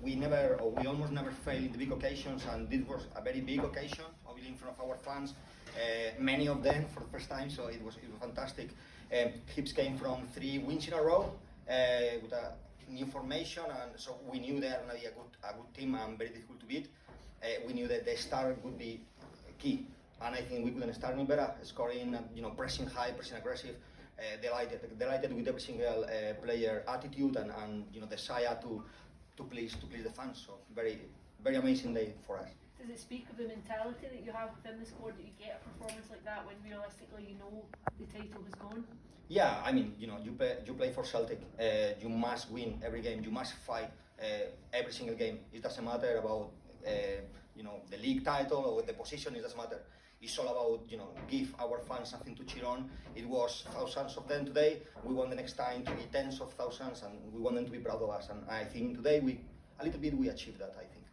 we almost never fail in the big occasions, and this was a very big occasion, obviously in front of our fans, many of them for the first time, so it was fantastic. Hibs came from 3 wins in a row with a new formation, and so we knew they are going to be a good team and very difficult to beat. We knew that the start would be key, and I think we couldn't start any better, scoring, pressing high, pressing aggressive. Delighted with every single player attitude and desire to please the fans. So very amazing day for us. Does it speak of the mentality that you have within the squad that you get a performance like that when realistically you know the title was gone? Yeah, I mean, you play for Celtic. You must win every game. You must fight every single game. It doesn't matter about the league title or the position. It doesn't matter. It's all about give our fans something to cheer on. It was thousands of them today. We want the next time to be tens of thousands, and we want them to be proud of us. And I think today we achieved that. I think.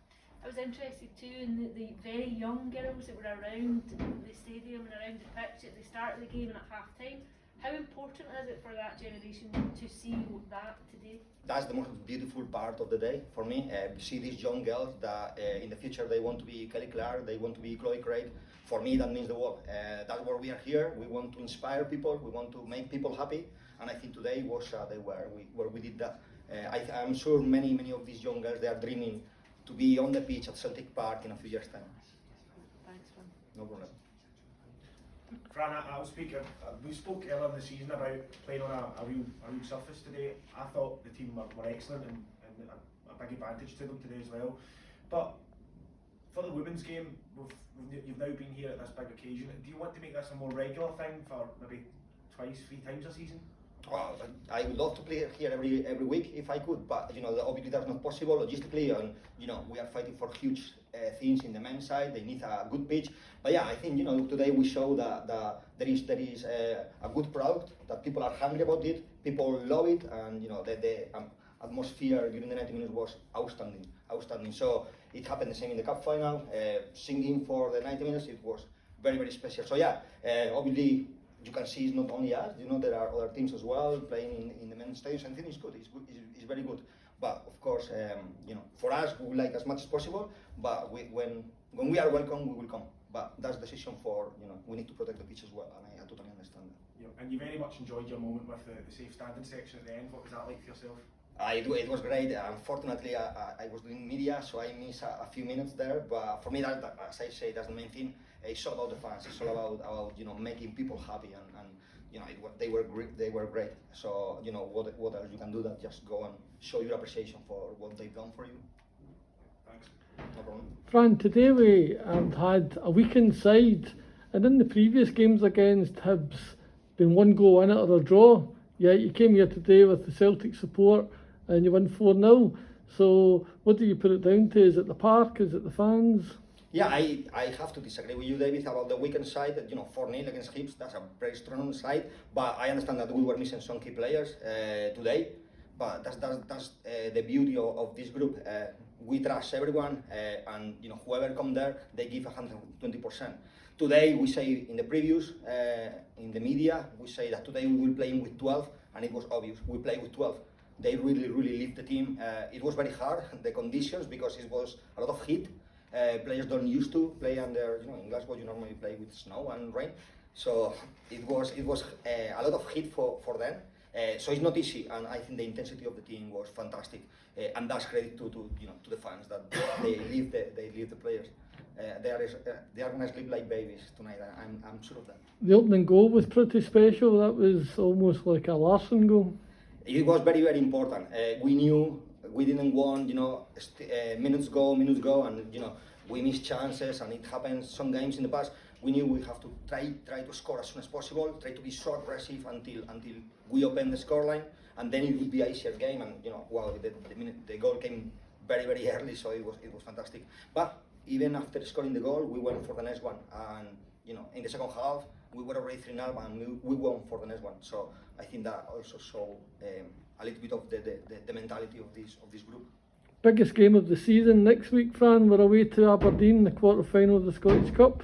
I was interested too in the very young girls that were around the stadium and around the pitch at the start of the game and at half time. How important is it for that generation to see that today? That's the most beautiful part of the day for me. See these young girls that in the future they want to be Kelly Clark, they want to be Chloe Craig. For me, that means the world. That's why we are here. We want to inspire people. We want to make people happy. And I think today was the day where we did that. I'm sure many of these young girls, they are dreaming to be on the pitch at Celtic Park in a few years' time. Thanks, Fran. No problem. Fran, I'll speak. We spoke earlier in the season about playing on a real surface today. I thought the team were excellent and a big advantage to them today as well. But for the women's game, you've now been here at this big occasion. Do you want to make this a more regular thing for maybe 2-3 times a season? Well, I would love to play here every week if I could, but obviously that's not possible logistically, and we are fighting for huge things in the men's side. They need a good pitch, but yeah, I think today we show that there is a good product, that people are hungry about it, people love it, and the atmosphere during the 90 minutes was outstanding. So it happened the same in the cup final, singing for the 90 minutes. It was very special. So yeah, obviously. You can see it's not only us. There are other teams as well playing in the men's stage. I think it's good. It's very good. But of course, for us, we would like as much as possible. But when we are welcome, we will come. But that's the decision for we need to protect the pitch as well, and I totally understand that. Yeah, and you very much enjoyed your moment with the safe standing section at the end. What was that like for yourself? It was great. Unfortunately, I was doing media, so I missed a few minutes there. But for me, that, as I say, that's the main thing. It's all about the fans. It's all about making people happy, and they were great. So what else you can do that just go and show your appreciation for what they've done for you. Thanks. No problem. Fran, today we had a weekend side, and in the previous games against Hibs, been 1 goal in it or a draw. Yet you came here today with the Celtic support and you won 4-0. So what do you put it down to? Is it the park? Is it the fans? Yeah, I have to disagree with you, David, about the weekend side. 4-0 against Hibs, that's a very strong side. But I understand that we were missing some key players today. But that's the beauty of this group. We trust everyone, and whoever come there, they give 120%. Today, we say in the previews, in the media, we say that today we will play with 12, and it was obvious. We played with 12. They really lift the team. It was very hard, the conditions, because it was a lot of heat. Players don't used to play under, in Glasgow you normally play with snow and rain. So it was a lot of heat for them. So it's not easy, and I think the intensity of the team was fantastic. And that's credit to the fans that they leave the players. They are going to sleep like babies tonight. I'm sure of that. The opening goal was pretty special. That was almost like a Larson goal. It was very important. We knew we didn't want minutes go, and we missed chances, and it happened some games in the past. We knew we have to try to score as soon as possible, try to be so aggressive until we open the scoreline, and then it would be an easier game. And wow, the goal came very early, so it was fantastic. But even after scoring the goal, we went for the next one, and in the second half we were already 3-0, and we went for the next one. So I think that also showed a little bit of the mentality of this group. Biggest game of the season next week, Fran. We're away to Aberdeen, the quarter-final of the Scottish Cup.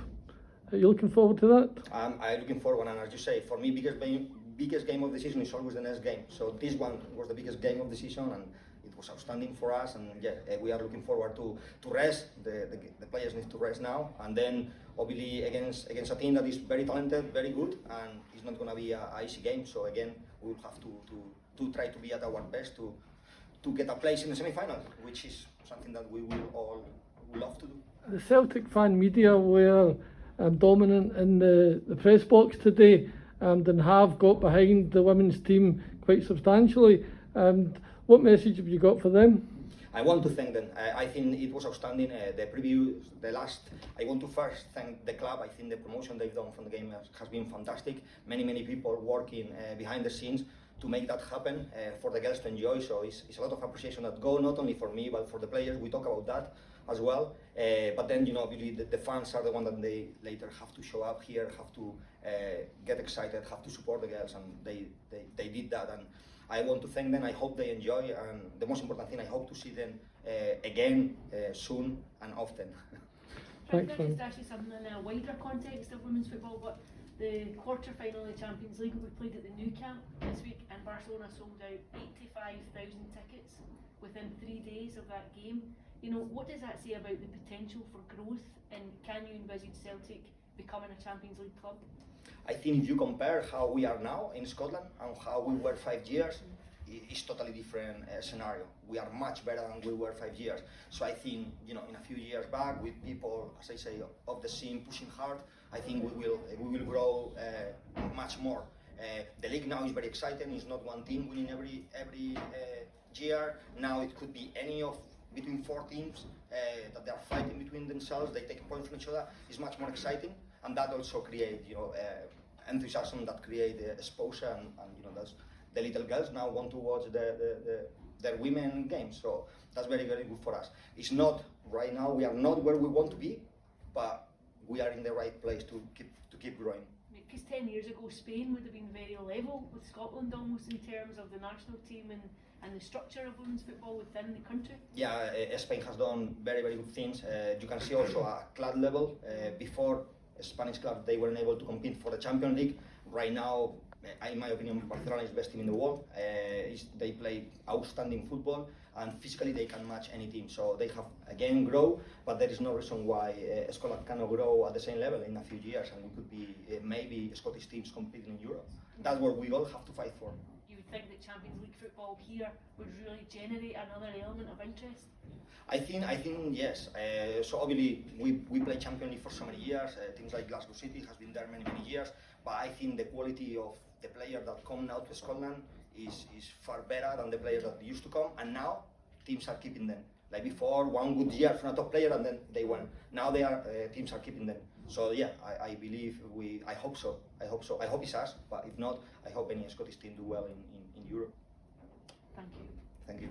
Are you looking forward to that? I'm looking forward, and as you say, for me, biggest game of the season is always the next game. So this one was the biggest game of the season, and it was outstanding for us, and yeah, we are looking forward to rest. The players need to rest now, and then obviously against a team that is very talented, very good, and it's not going to be an easy game. So again, we will have to try to be at our best to get a place in the semi-final, which is something that we will all love to do. The Celtic fan media were dominant in the press box today, and have got behind the women's team quite substantially. What message have you got for them? I want to thank them. I think it was outstanding. I want to first thank the club. I think the promotion they've done from the game has been fantastic. Many people working behind the scenes to make that happen for the girls to enjoy. So it's a lot of appreciation that go not only for me but for the players. We talk about that as well. But then really the fans are the one that they later have to show up here, have to get excited, have to support the girls, and they did that. And I want to thank them. I hope they enjoy, and the most important thing, I hope to see them again soon and often. Thanks, Can I just ask you something in a wider context of women's football? But the quarter-final of the Champions League will be played at the Nou Camp this week, and Barcelona sold out 85,000 tickets within 3 days of that game. You know, what does that say about the potential for growth, and can you envisage Celtic becoming a Champions League club? I think if you compare how we are now in Scotland and how we were 5 years, it's totally different scenario. We are much better than we were 5 years. So I think, in a few years back, with people, as I say, of the scene pushing hard, I think we will grow much more. The league now is very exciting. It's not one team winning every year. Now it could be any of between 4 teams that they are fighting between themselves. They take a point from each other. It's much more exciting, and that also creates enthusiasm, that creates exposure, and that's the little girls now want to watch their women games. So that's very good for us. It's not right now. We are not where we want to be, but we are in the right place to keep growing. Because 10 years ago, Spain would have been very level with Scotland almost in terms of the national team and the structure of women's football within the country. Yeah, Spain has done very good things. You can see also at club level. Before Spanish clubs, they weren't able to compete for the Champions League. Right now, in my opinion, Barcelona is the best team in the world. They play outstanding football, and physically they can match any team. So they have again grow, but there is no reason why Scotland cannot grow at the same level in a few years, and we could be maybe Scottish teams competing in Europe. That's what we all have to fight for. You would think that Champions League football here would really generate another element of interest? I think yes. So obviously we play Champions League for so many years. Teams like Glasgow City has been there many years. But I think the quality of the players that come now to Scotland is far better than the players that used to come. And now teams are keeping them. Like before, one good year from a top player and then they went. Now teams are keeping them. So yeah, I believe I hope so. I hope it's us. But if not, I hope any Scottish team do well in Europe. Thank you. Thank you.